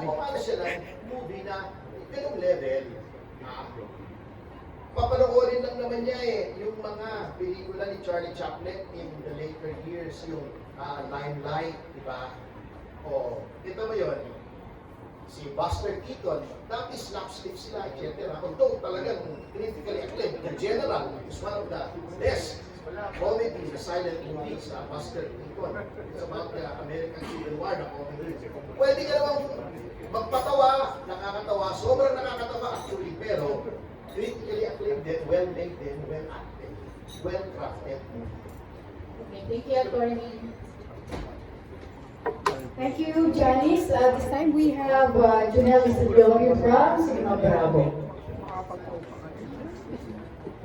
kumana siya ng movie na ganung level. Papanoorin lang naman niya yung mga pelikula ni Charlie Chaplin in the later years, yung Limelight, di ba? O, ito mo yun, si Buster Keaton, dati slapstick sila, etc. Although talagang critically acclaimed, The General is one of the best comedy, the silent movies, Buster Keaton. It's about the American Civil War na comedy. Pwede ka namang magpatawa, nakakatawa, sobrang nakakatawa actually, pero critically acclaimed din, well made din, well acted, well crafted. Okay, thank you, Attorney. Thank you, Janice. This time we have Junel Isidore from Cinema Bravo.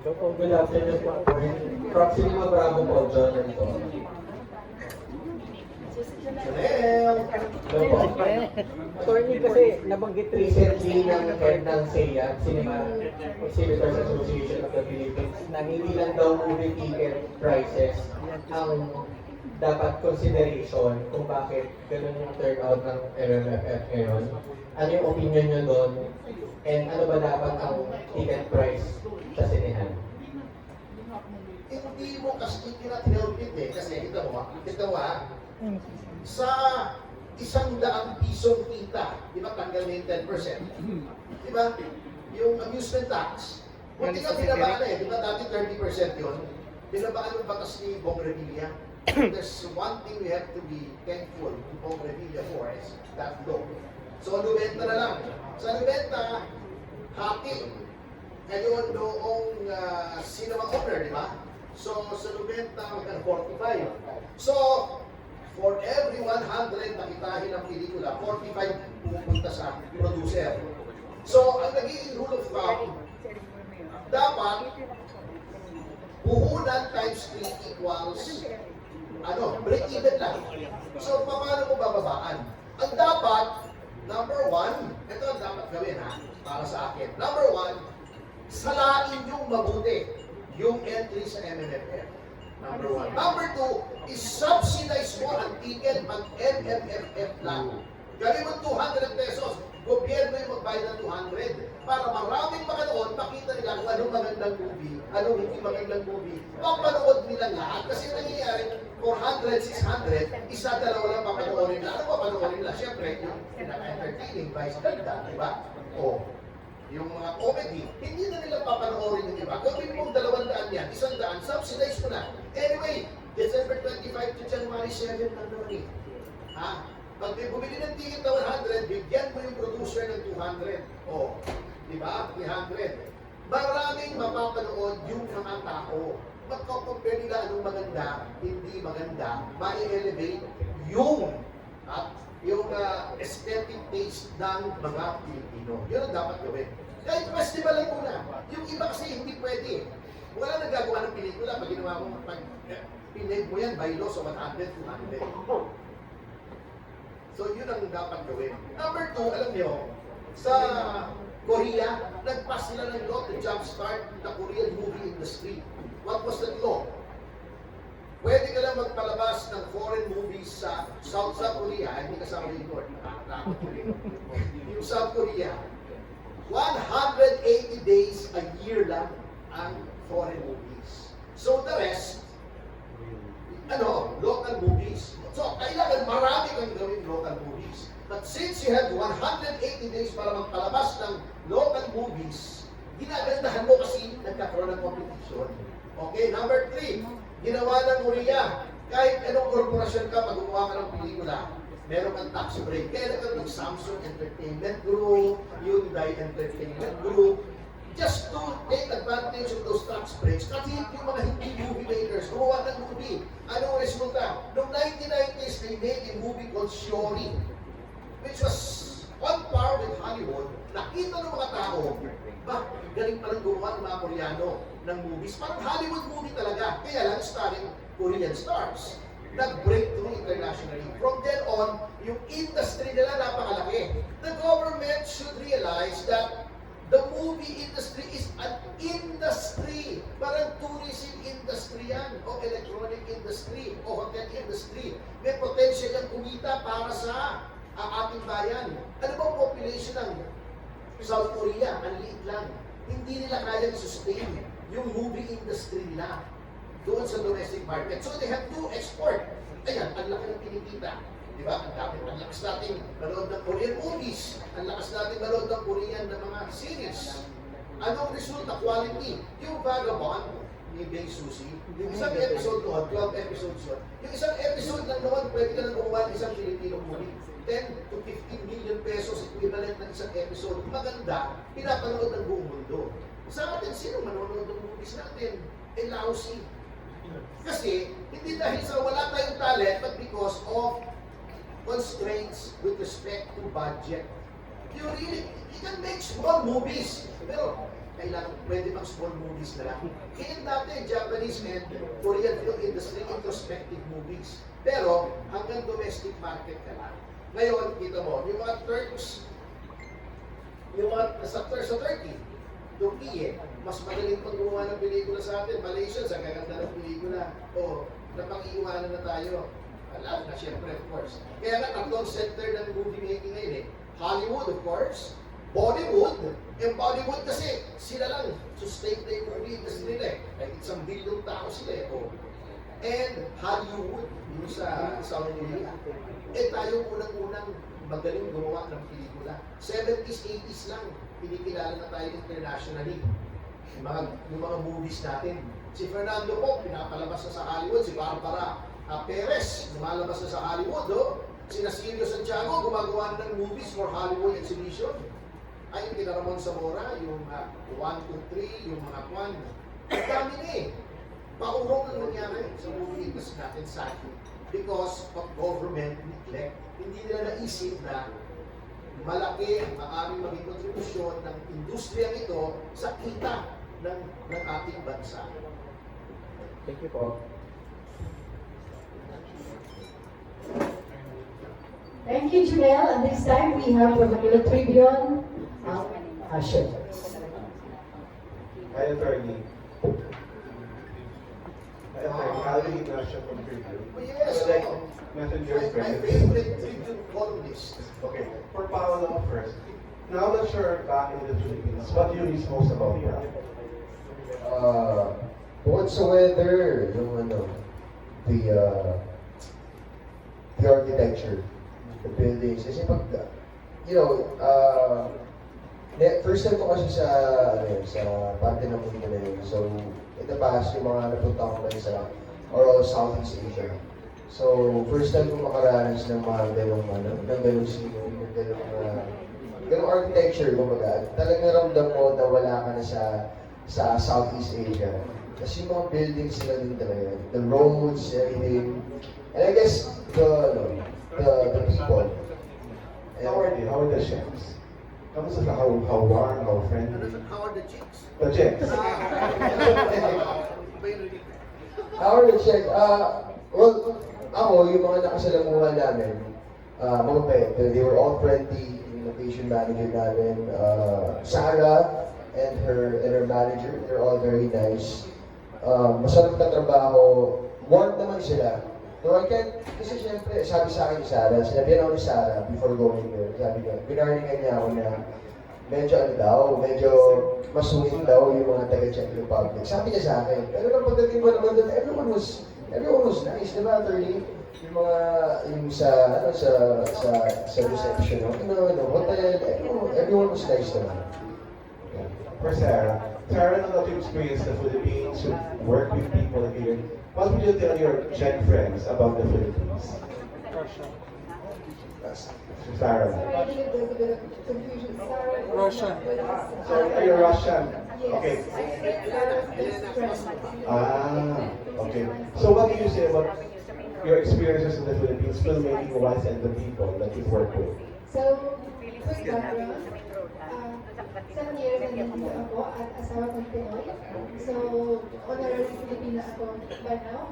Good afternoon po. From Cinema Bravo po, John Rito. Junel! Hello po. Attorney, kasi nabanggit recently ng head ng SEA, Cinemators Association of the Philippines, na hindi lang daw movie ticket prices ang dapat consideration kung bakit ganun yung turnout ng MMFF ngayon. Ano yung opinion nyo doon? And ano ba dapat ang ticket price sa sinehan? Hindi mo kasi cannot help it kasi ito mo sa 100 pisong kita, di ba tanggal na yung 10%? Di ba? Yung amusement tax, buti nga binabaan di ba dati 30% yun? Binabaan yung batas ni Bong Revilla. There's one thing we have to be thankful to Bong Revilla for is that law. So, 90 na lang. Sa 90, hati. Ngayon noong cinema owner, di ba? So, sa 90, magkano 45. So, for every 100 na kitahin ng pelikula, 45 pupunta sa producer. So, ang nagiging rule of thumb, dapat puhunan times 3 equals break-even lang. So, paano mo bababaan? Ang dapat, number 1, ito ang dapat gawin para sa akin. Number 1, salain yung mabuti yung entry sa MMFF. Number 1. Number 2 is subsidize mo ang ticket pag MMFF lang. Gawin mo 200 pesos, gobyerno yung magbayad ng 200 para maraming makanood, makita nila kung anong magandang movie, anong hindi magandang movie. Papanood nila lahat kasi nangyayari 400, 600, isa, dalawa lang papanoorin nila. Ano papanoorin nila? Siyempre, yung pinaka-entertaining vice ganda, di ba? O, yung mga comedy, hindi na nila papanoorin yung iba. Gawin mong 200 yan, 100, subsidize mo na. Anyway, December 25 to January 7 lang naman Pag may bumili ng ticket na 100, bigyan mo yung producer ng 200. O, di ba? 300. Maraming mapapanood yung mga tao. Magko-compare nila anong maganda, hindi maganda, ma-elevate yung aesthetic taste ng mga Pilipino. Yun ang dapat gawin. Kahit festival lang muna. Yung iba kasi hindi pwede. Wala nagagawa ng pelikula pag ginawa mo, pag pinag mo yan by law, so 100, 200. So yun ang dapat gawin. Number 2, alam niyo, sa Korea, nagpas sila ng law to jumpstart the Korean movie industry. What was that law? Pwede ka lang magpalabas ng foreign movies sa South Korea, hindi kasama yung North. Yung South Korea, 180 days a year lang ang foreign movies. So the rest, local movies. So kailangan marami kang gawin local movies. But since you have 180 days para magpalabas ng local movies, ginagandahan mo kasi nagkakaroon ng competition. Okay, number 3, ginawa ng Korea. Kahit anong korporasyon ka, pag gumawa ka ng pelikula, meron kang tax break. Kaya nagkaroon ng Samsung Entertainment Group, Hyundai Entertainment Group, just to take advantage of those tax breaks. Kasi yung mga hindi movie makers, gumawa ng movie. Anong resulta? Noong 1990s, they made a movie called Shiori, which was on par with Hollywood. Nakita ng mga tao, galing palang gumawa ng mga Koreano ng movies. Parang Hollywood movie talaga. Kaya lang starring Korean stars. Nag-breakthrough internationally. From then on, yung industry nila napakalaki. The government should realize that the movie industry is an industry. Parang tourism industry yan, o electronic industry, o hotel industry. May potential yung kumita para sa ang ating bayan. Ano bang population ng South Korea? Ang liit lang. Hindi nila kaya sustain yung movie industry nila doon sa domestic market. So they have to export. Ayan, ang laki ng kinikita. Di ba? Ang lakas natin manood ng Korean movies. Ang lakas natin manood ng Korean na mga series. Anong resulta? Quality. Yung Vagabond ni Beng Susi, yung isang episode noon, 12 episodes yun. Yung isang episode lang noon, pwede ka nang gumawa ng isang Filipino movie. 10 to 15 million pesos equivalent ng isang episode. Maganda, pinapanood ng buong mundo. Sa atin, sino manonood ng movies natin? Lousy. Kasi, hindi dahil sa wala tayong talent, but because of constraints with respect to budget. You can make small movies. Pero, kailangan, pwede pang small movies na lang. Kaya dati, Japanese and Korean film industry, introspective movies. Pero, hanggang domestic market ka lang. Ngayon, kita mo, yung mga Turks, yung mga sa Turkey, mas magaling pang gumawa ng pelikula sa atin. Malaysia, sa gaganda ng pelikula. O, napang-iwanan na tayo. Alam na, syempre, of course. Kaya nga, tatlong center ng movie making ngayon eh. Hollywood, of course. Bollywood. Yung Bollywood kasi, sila lang sustain na yung movie industry nila eh. Like, isang bilyong tao sila eh. O. And Hollywood, yung sa South Korea. Eh, tayo unang-unang magaling gumawa ng pelikula. 70s, 80s lang, pinikilala na tayo internationally. Yung mga movies natin. Si Fernando po, pinapalabas na sa Hollywood. Si Barbara Perez, lumalabas na sa Hollywood. Oh. Si Nasilio Santiago, gumagawa na ng movies for Hollywood exhibition. Ay, yung kina Ramon Zamora, yung 1, 2, 3, yung mga kwan. Ang dami na eh. Paurong ang nangyari sa movie industry natin sa akin because of government neglect. Hindi nila naisip na malaki ang maaaring maging kontribusyon ng industriya ito sa kita ng ating bansa. Thank you po. Thank you, Janelle. And this time we have from Manila Tribune, Asher. Hi, attorney. Hi, attorney. Alvin Ignacio from Tribune. Yes, I'd like oh. messenger My friend. favorite Tribune columnist. Okay, for Paolo first. Now that you're back in the Philippines, what do you miss most about Prague? Bukod sa weather, yung the architecture, the buildings. Kasi pag, first time ko kasi sa parte ng mundo na yun. So, in the past, yung mga napunta ko bansa or all Southeast Asia. So, first time ko makaranas ng mga ganong scenery, ganong architecture, kumbaga. Talagang ramdam mo na wala ka na sa Southeast Asia. Kasi yung mga buildings sila din talaga. The roads, everything. And I guess, the people. How are they? How are the chefs? Kamusta sila? How warm, how friendly? How are the chicks? The chefs. How are the check? Well, ako, yung mga nakasalamuhan namin, mababait. They were all friendly. Yung location manager namin, Sarah and her manager, they're all very nice. Masarap na trabaho. Warm naman sila. So I can't, kasi syempre, sabi sa akin ni Sarah, sinabihan ako ni Sarah before going there, sabi niya, binarningan niya ako na medyo masungit daw yung mga taga-Czech Republic. Sabi niya sa akin, pero nang pagdating ko naman doon, everyone was nice, di ba, attorney? Yung mga, sa reception, hotel, everyone was nice naman. For Sarah, now that you experience the Philippines, you work with people here, what would you tell your Czech friends about the Philippines? Sarah. Sorry, I think there's a bit of confusion. Sarah, Russian. Sorry, are you Russian? Okay. Yes, Sarah's best friend. Okay. So what do you say about your experiences in the Philippines, filmmaking-wise, and the people that you've worked with? So, quick background. 7 years na nandito ako at asawa kong Pinoy. So, honorary Filipina ako by now.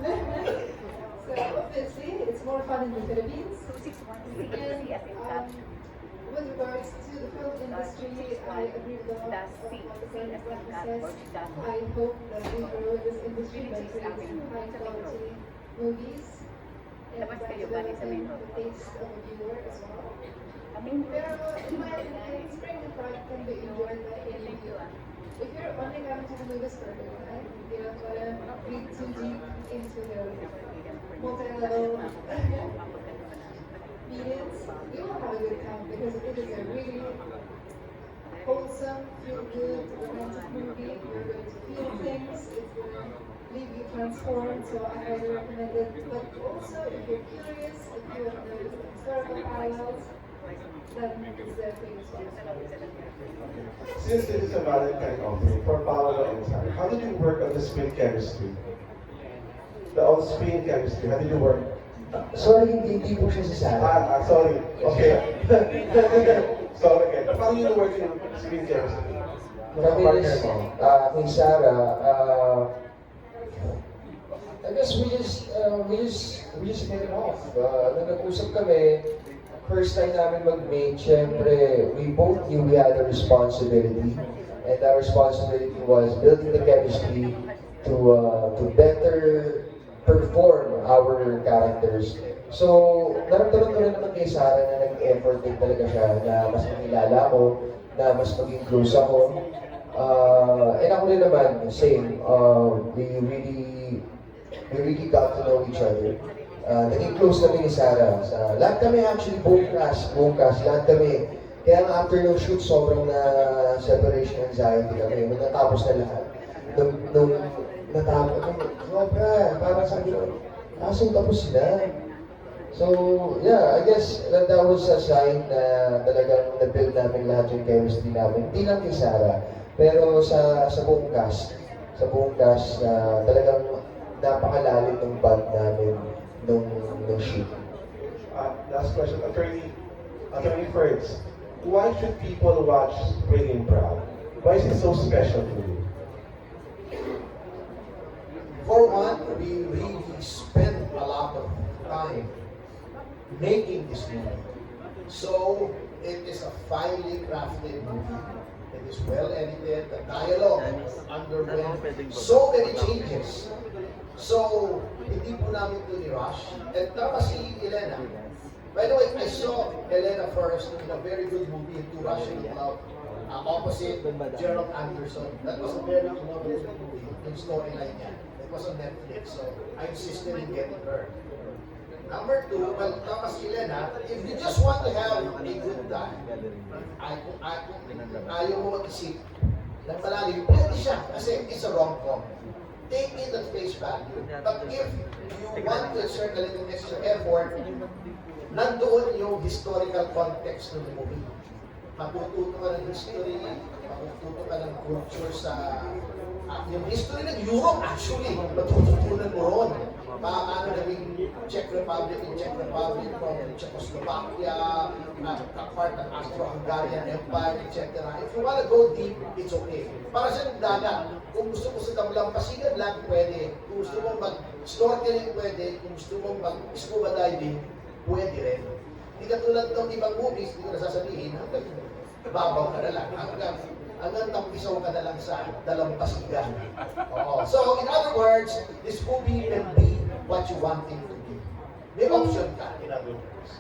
So, obviously, it's more fun in the Philippines. And with regards to the film industry, I agree with a lot of what the President says. I hope that we grow this industry by creating high quality movies. and that's developing the taste of a viewer as well. Pero in my opinion, spring and pride can be enjoyed by any viewer. If you're only coming to the movies for the night, you don't want to read too deep into the multi-level meetings, you will have a good time because it is a really wholesome, feel-good, romantic movie. You're going to feel things. It's going to leave you transformed. So I highly recommend it. But also, if you're curious, if you want to know the historical parallels, then it's there for you as well. Since this is a Valentine offering for Paolo and Sarah, how did you work on the screen chemistry? The on-screen chemistry, how did you work? Sorry, hindi po siya si Sarah. Sorry. Okay. Sorry again. Paano yun work yung screen chemistry? Kami is, kay Sarah, I guess we just hit it off. Nung nag-usap kami, first time namin mag-mate, syempre, we both knew we had a responsibility. And our responsibility was building the chemistry to better perform our characters. So, naramdaman ko rin naman kay Sarah na nag-effort din talaga siya na mas makilala ko, na mas maging close ako. And ako rin naman, same. We really got to know each other. Naging close kami ni Sarah. Lahat kami actually, buong cast, lahat kami. Kaya nga after ng shoot, sobrang na separation anxiety kami. Nung natapos na lahat, nung natapos, sobra, parang sabi ko, kasong tapos sila. So, yeah, I guess that was a sign na talagang na-build namin lahat yung chemistry namin. Hindi lang kay Sarah, pero sa buong cast. Sa buong cast na talagang napakalalim ng band namin nung shoot. Last question, Attorney Ferds. Why should people watch Spring and Proud? Why is it so special to you? For one, we really spend a lot of time making this movie. So, it is a finely crafted movie. It is well edited. The dialogue underwent so many changes. So, hindi po namin ito ni-rush. And tama si Elena. By the way, I saw Elena first in a very good movie, To Rush in Love, opposite Gerald Anderson. That was a very lovely movie, yung storyline niya. It was on Netflix, so I insisted in getting her. Number two, well, tama si Elena, if you just want to have a good time, ayaw mo mag-isip ng malalim, pwede siya, kasi it's a rom-com. Take it at face value. But if you want to exert a little extra effort, nandoon yung historical context ng movie. Matututo ka ng history, matututo ka ng culture sa... yung history ng Europe, actually, matututunan mo ron. Paano naging Czech Republic from Czechoslovakia, part ng Austro-Hungarian Empire, etc. If you wanna go deep, it's okay. Para sa dagat, kung gusto mo sa damlampasigan lang, pwede. Kung gusto mong mag-snorkeling, pwede. Kung gusto mong mag-scuba diving, pwede rin. Hindi katulad ng ibang movies, hindi ko nasasabihin, hanggang babaw ka na lang, hanggang tampisaw ka na lang sa dalampasigan. So, in other words, this movie can be what you want it to be. May option ka, in other words.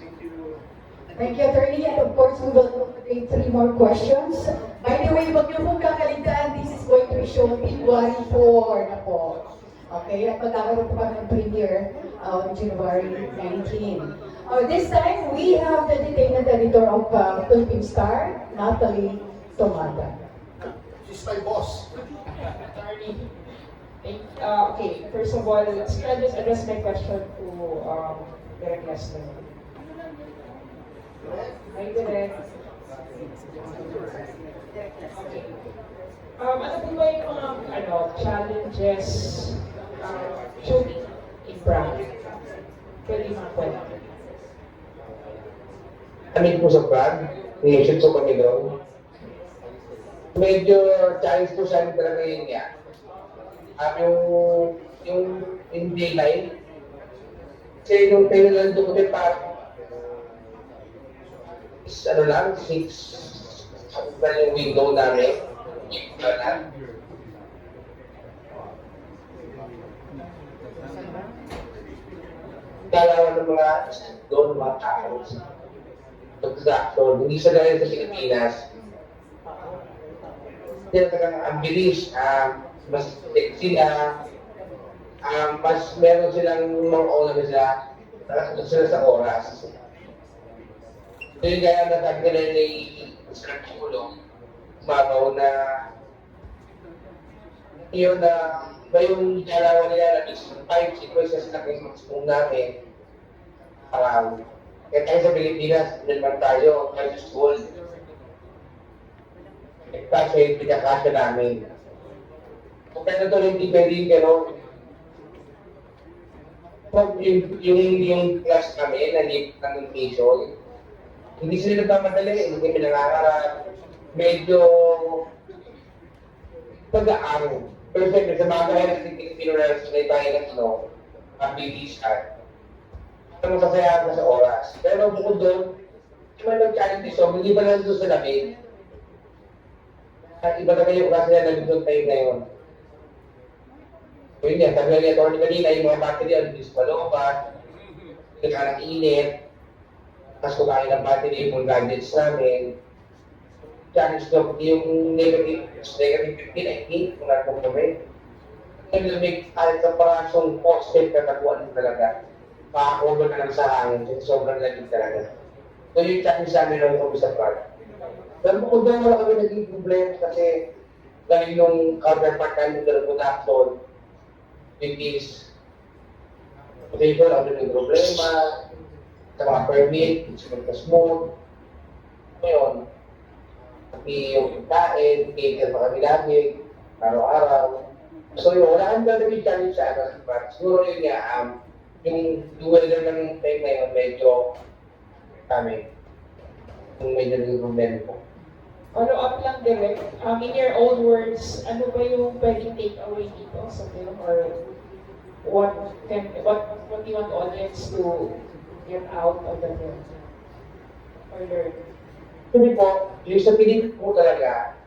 Thank you, Attorney. And of course, we will take 3 more questions. By the way, wag niyo pong kakalitaan, this is going to be shown February 4 na po. Okay, at magkakaroon po kami ng premiere on January 19. This time, we have the detained editor of Philippine Star, Natalie Tomada. She's my boss. Attorney. Okay, first of all, can I just address my question to Direk Lester? Hi, Direk. Okay. Ano po ba yung mga challenges shooting in Prague? Pwede mga kwento. Amin po sa Prague, ni-shoot po kami doon. Medyo challenge po sa amin talaga yun nga. Yung in daylight, kasi nung pinagando ko din parang ano lang, 6 na yung window namin. galawan ng mga doon, mga tao. Pag-action, hindi siya gaya sa Pilipinas. Hindi talagang ang bilis, mas sexy na, mas meron silang more on na sila, nakasunod sila sa oras. So yung gaya na tagdalan ni Mr. Chulo, umabaw na yun na ba yung galawan nila na 5 sequences na kung namin, kaya tayo sa Pilipinas, naman tayo, high school. Kasi yung pinakasya namin. Kung kaya ito hindi pwede yung gano'n. Pag yung class kami, na-lip ng mission, hindi sila nagmamadali, hindi kami nangangarap. Medyo pag-aarong. Pero siyempre, sa mga kaya natin Pilipino na tayo ng mabilisan. Ang masasaya ka sa oras. Pero bukod doon, may nag-challenge song, hindi ba lang doon sa lamig? At iba na kayo kasi na nag-doon tayo ngayon. So yun yan, sabi nga attorney kanina, yung mga battery, ang bilis palooban, nagkalang init, tapos kumain ng battery, yung gadgets namin. Challenge doon, yung negative 15 ay heat, kung natin kami. Yung lamig, kahit sa parasong post-it na nakuhaan talaga. Makakover ka lang sa hangin, kasi sobrang lamig talaga. So yung challenge sa amin lang ito sa park. Pero bukod doon, wala kami naging problema kasi dahil yung counterpart namin ng production, it is potential, ano yung problema, sa mga permit, sa mga smooth. Ngayon, yung kain, cater pa kami lagi, araw-araw. So yun, wala kami naging challenge sa ano, siguro yun nga, yung weather ng time na yun, medyo kami. Yung medyo naging problema po. Follow up lang direct. In your own words, ano ba yung pwedeng take away dito sa film or what do you want the audience to get out of the film? Or learn? Sabi po, yung sa Pilipinas po talaga,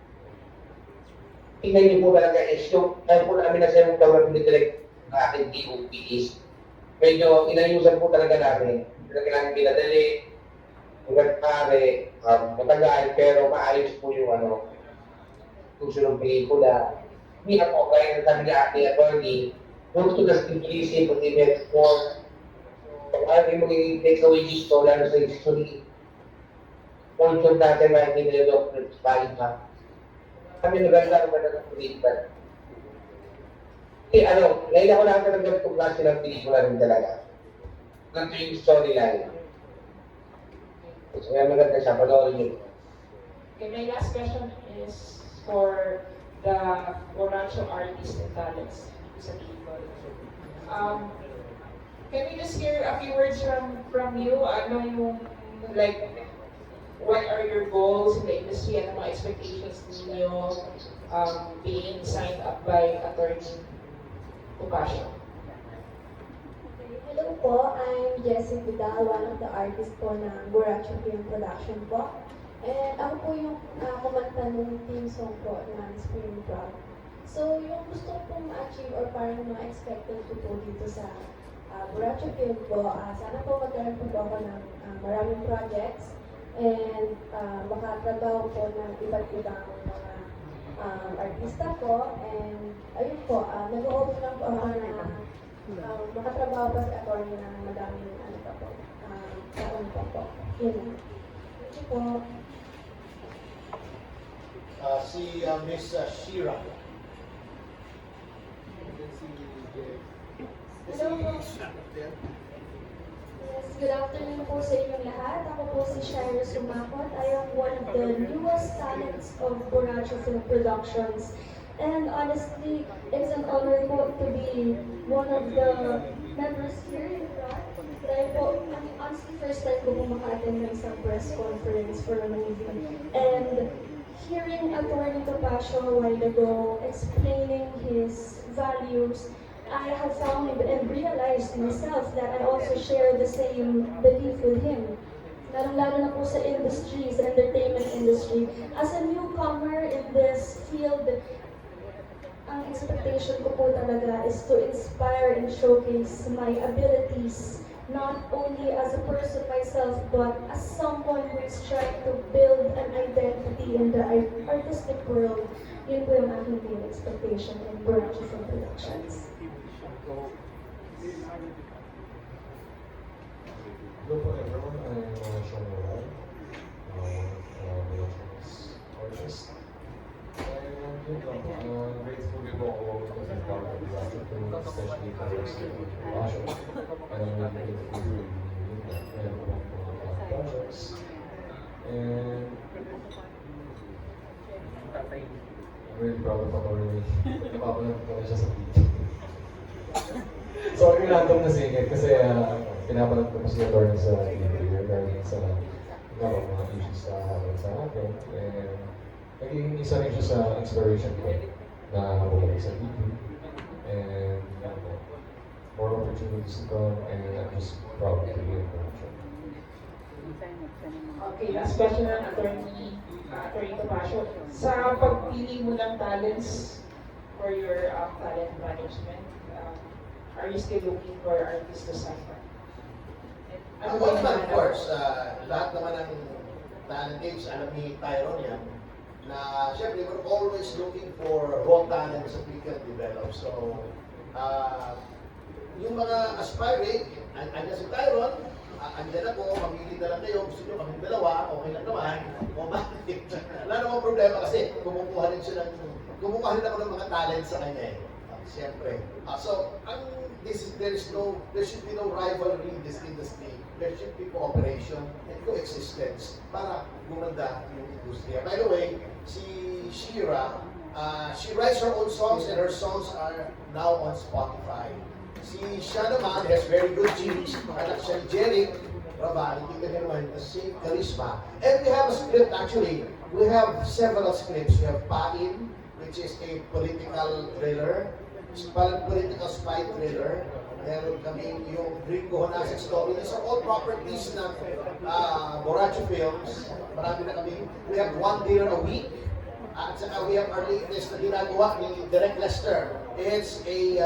tingnan niyo po talaga is yung, kaya po namin na siya yung tawag ni direct ng ating DOP is medyo inayusan po talaga namin. Talaga namin pinadali, hanggang pare, matagal, pero maayos po yung susunod ng pelikula. Hindi ako, kaya sabi ni ate attorney, kung ito na simplicity, kung i-met for, kung ano yung magiging takeaway dito, lalo sa history, kung ito natin na hindi nila doctor sa pa. Kami naganda naman ng pelikula. Ngayon ako lang ng ganitong klase ng pelikula rin talaga. Ganito yung storyline. So, kaya maganda siya, panoorin niyo. Okay, my last question is for the Orancho artists and talents sa Bicol. Can we just hear a few words from you? Ano yung, like, what are your goals in the industry? Ano mga expectations ninyo being signed up by Attorney Ocasio? Hello po, I'm Jessie Vidal, one of the artists po ng Buracho Film Production po. And ako po yung kumanta ng theme song po ng Spring Proud. So yung gusto pong ma-achieve or parang mga expected ko po dito sa Buracho Film po, sana po magkaroon po ako ng maraming projects and makatrabaho po ng iba't ibang mga artista po. And ayun po, nag-open lang po ako na makatrabaho pa sa attorney ng madaming pa po, taon pa po. Yun. Thank you po. Si Miss Shira. Hello po. Yes, good afternoon po sa inyong lahat. Ako po si Shira Sumakot. I am one of the newest talents of Buracho Film Productions. And honestly, it's an honor po to be one of the members here in front. Dahil po, honestly, first time ko po maka-attend ng isang press conference for a movie. And hearing Attorney Ocasio a while ago explaining his values, I have found and realized myself that I also share the same belief with him. Lalo na po sa industry, sa entertainment industry. As a newcomer in this field, ang expectation ko po talaga is to inspire and showcase my abilities not only as a person myself, but as someone who is trying to build an identity in the artistic world. Yun po yung aking main expectation in Boracay Film Productions. Hello po everyone, I'm Sean Moran, Relations Artist. And yun lang po, grateful po ako because I'm part of the Boracay Film, especially for the city of Boracay. And I'm really grateful to meron po mga projects. And I'm really proud of Atty. Napapanood ko na siya sa video. Sorry random na singit kasi pinapanood ko pa si Atty. sa video regarding sa mga issues sa atin. And naging isa rin siya sa inspiration ko na bumalik sa TV. And more opportunities to come and I'm just proud to be in production. Okay, last question na Attorney Tomasio. Sa pagpili mo ng talents for your talent management, are you still looking for artists to sign on? Ano ba Well, yung of hinahanap? course, lahat naman ng talent teams, alam ni Tyrone yan, na syempre, we're always looking for raw talents that we can develop. So, yung mga aspiring, andyan si Tyrone, andyan ako, mamili na lang kayo, gusto nyo kaming dalawa, okay lang naman, o bakit? Wala namang problema kasi kumukuha rin ako ng mga talent sa kanya eh. Siyempre. So, there should be no rivalry in this industry. There should be cooperation and coexistence para gumanda yung industriya. By the way, si Shira, she writes her own songs and her songs are now on Spotify. Si siya naman has very good genes. Anak siya ni Jeric Raval, hindi ka naman the same charisma. And we have a script actually. We have several scripts. We have Pain, which is a political thriller. Political spy thriller. Meron kami yung Gringo Honasek story. These are all properties ng Boracay Films. Marami na kami. We have One Dinner a Week. At saka we have our latest na ginagawa ni Direk Lester. It's a